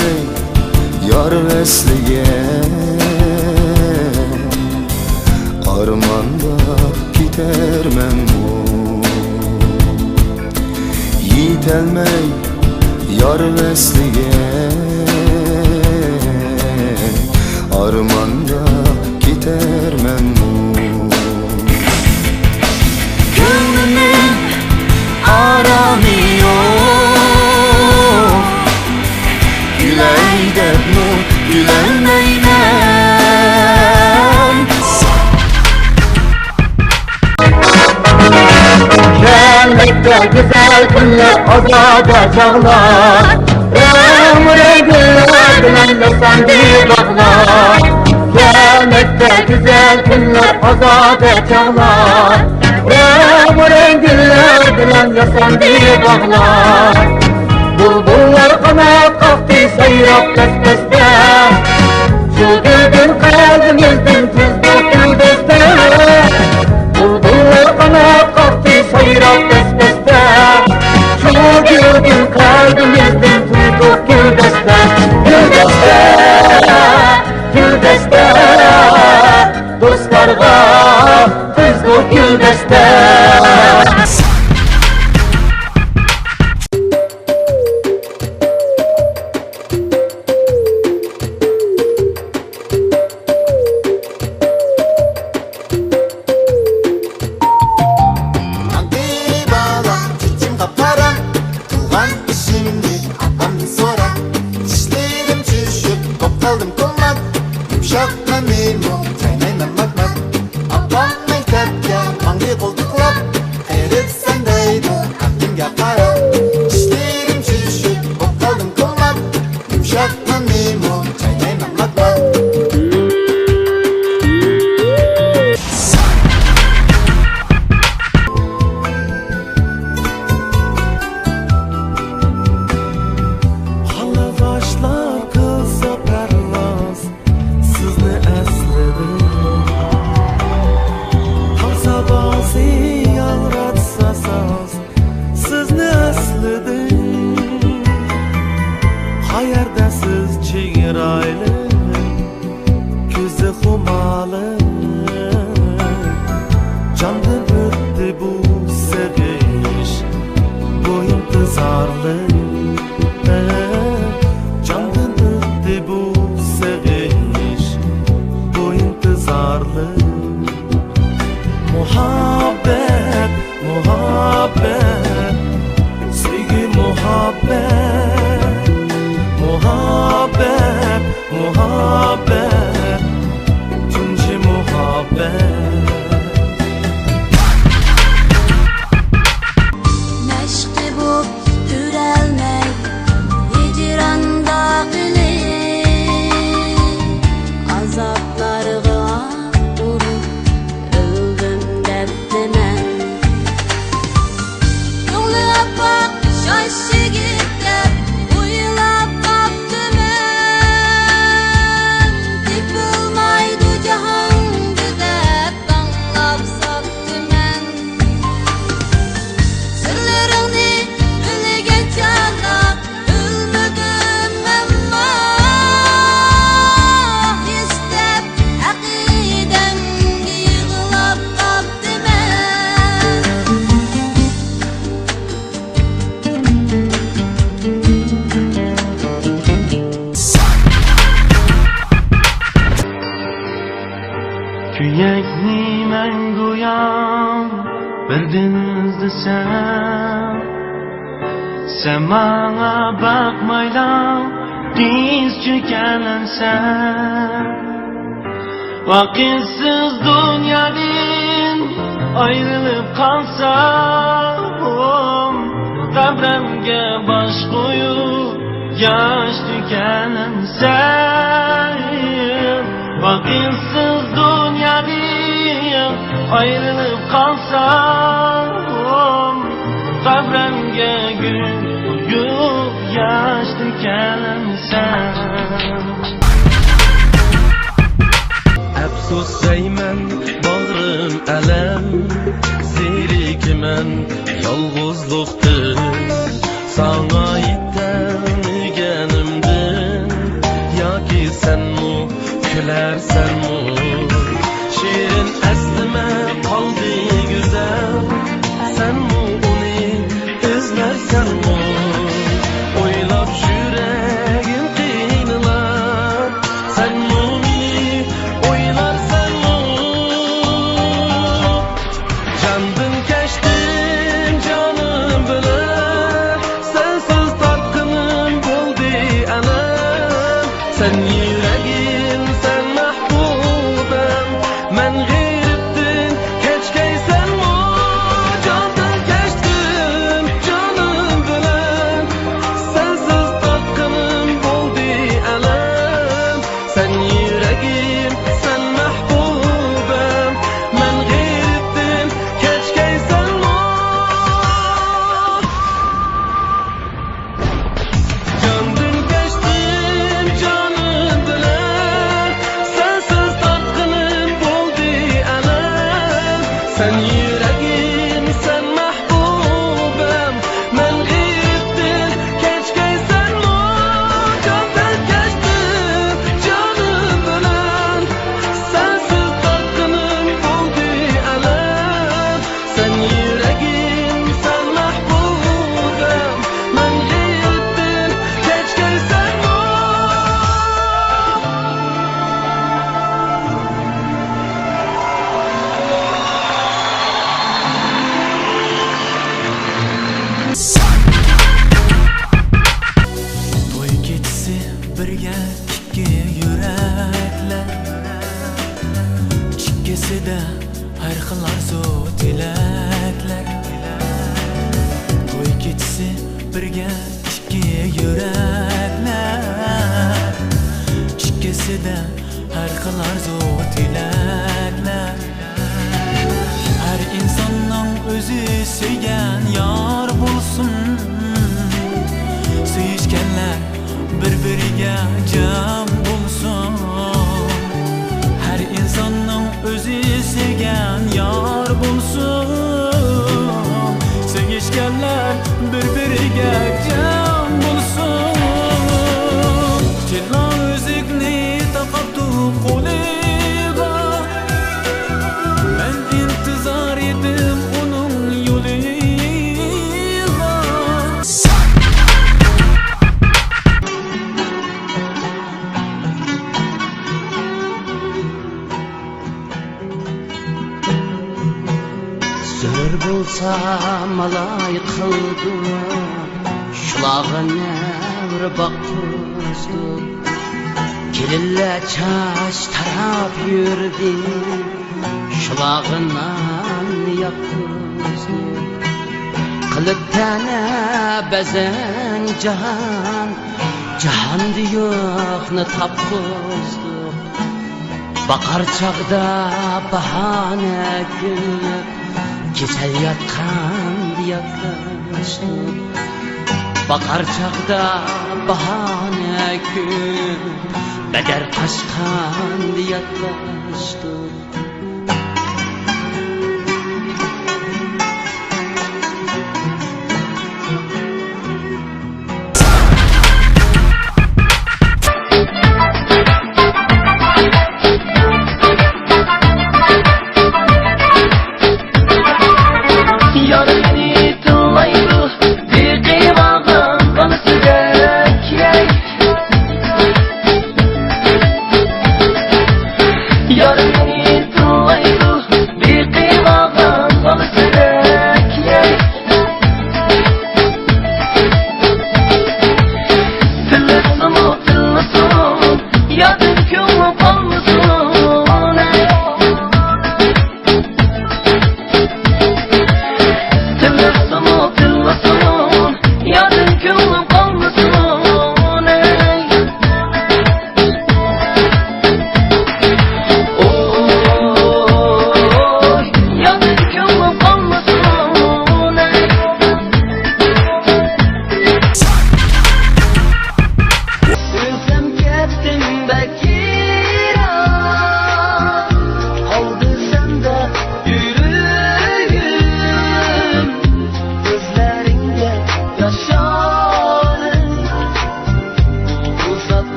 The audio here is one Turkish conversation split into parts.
gelmey yar vesliye, armanda gidermem o. Yiğitelmey yar vesliye, armanda gidermem o. Gönlümün aramıyor, güley debnu gülenmeylem. Gelmekte güzel günler, azade çağlar, ömre günler dilenle sen bir baklar. Gelmekte güzel günler, azade çağlar, ömre günler dilenle sen bir baklar. Bulbullar kanat kalktı seyrap despeste, şu gülgün kalbimizden tuzlu güldeste. Bulbullar kanat kalktı seyrap despeste, şu gülgün kalbimizden tuzlu güldeste. Güldeste, güldeste, dostlarga tuzlu güldeste. Candan öttü bu seviş, bu intizarlık. Candan öttü bu seviş, bu intizarlık. Muhabbet, muhabbet, sevgi muhabbet, muhabbet, muhabbet, tunci muhabbet. Kuyakni men go'yam bildingiz desam, sen bana bakmaylan diz çökensen. Vakitsiz dünyadan ayrılıp kalsam, kabremge baş koyup yaş tükensen. Vakitsiz dünyadan ayrılıp kalsam, kabremge gül koyup yaş tükensen. Afsus deymen, bağrım elem, zerikmen yolg'uzlikdir. Sana yetgan eganimdir, senmu, gülersenmu. Şiirin eslime kaldı güzel, senmu onu izlersenmu. Oylap yüreğim kıyılar, senmu beni oylarsenmu. Candan geçtim canım bilen, sensiz tatkınım buldu elem. Sen yüreğim, sen mahbubem, men g'iribdin kechgaysanmu. Candan geçtim canım bilen, sensiz tatkınım buldu elem. Sen yüreğim, sen mahbubem, men g'iribdin kechgaysanmu. Candan geçtim canım bilen, sensiz tatkınım buldu elem. Sen yüreğim, sen mahbubem, men g'iribdin kechgaysanmu. Candan geçtim canım bilen, sensiz tatkınım buldu elem. Sen yüreğim, sen mahbubem, men g'iribdin kechgaysanmu. To'y kechsi birga ikki yuraklar, chikkasida har xil orzu tilaklar. To'y kechsi birga ikki yuraklar, chikkasida har xil orzu tilaklar. Her insonning o'zi suygan yor bo'lsin, suyishganlar bir-biriga jam bo'lsin. Her insonning o'zi sevgan yor bo'lsin, suyishganlar bir-biriga jam bo'lsin. Tilla o'zingni taqabdu qo'liga, men intizor edim uning yo'liga. Zör bolsa malay kıldı, şulağına bir baktızdı. Kelille çaş taraf yürüdü, şulağından yaktızdı. Kılıp tane bezen cahan, cahan diyoknu tapkızdı. Bakar çağda bahane gülüp, kesel yatkan yaklaştı. Bakar çağda bahane gülüp, beder kaçkan yaklaştı.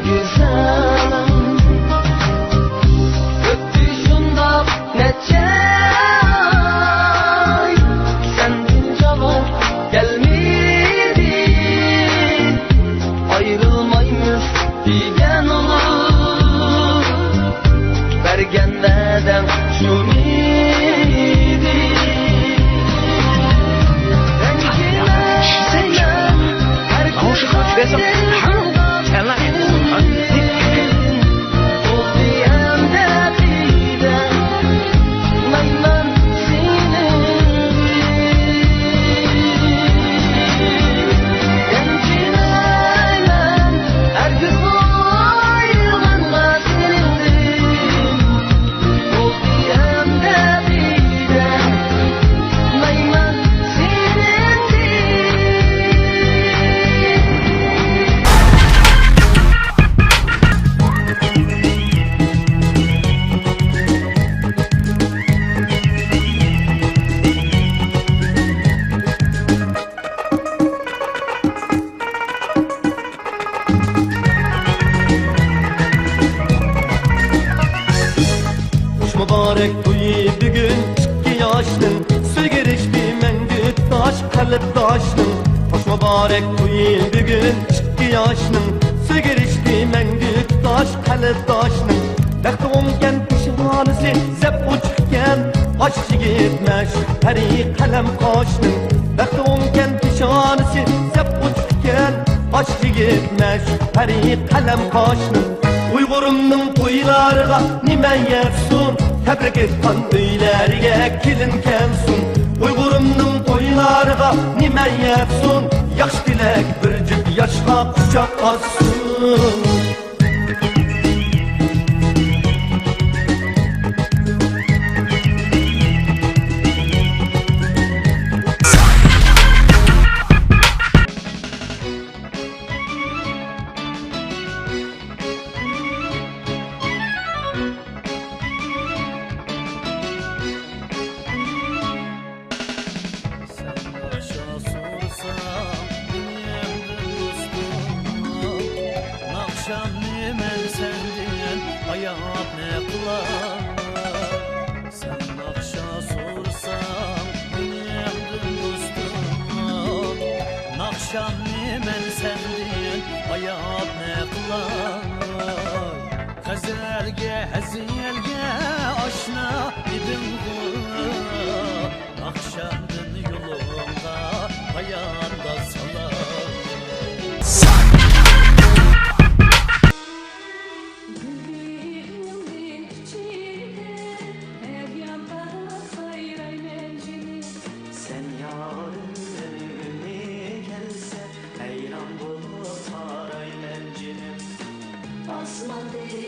Yüz Mübarek to'yi bugun 2 yoshning So'girishdi menga tosh qalb toshning Xo'sh muborak to'yi bugun 2 yoshning So'girishdi menga tosh qalb toshning Baxti o'ngan pishmonisi zeb uchiqqan Osh yigitmash hari qalam qoshning Baxti o'ngan pishmonisi zeb uchiqqan Osh yigitmash hari qalam qoshning Uyg'urimning to'ylariga nima yetsin Tebrik etkan öyleriye kilin kensun Uygurumnun toylarıga nime yetsun Yaş dilek bir cüp yaşka kucak assın Şanlımen sendin hayat ne kılar Sen nakşa sorsan dünyamdın dostum Nakşanlımen sendin hayat ne kılar Gazelge haziyelge aşna idin bu Nakşandın yolunda hayanda salar Osman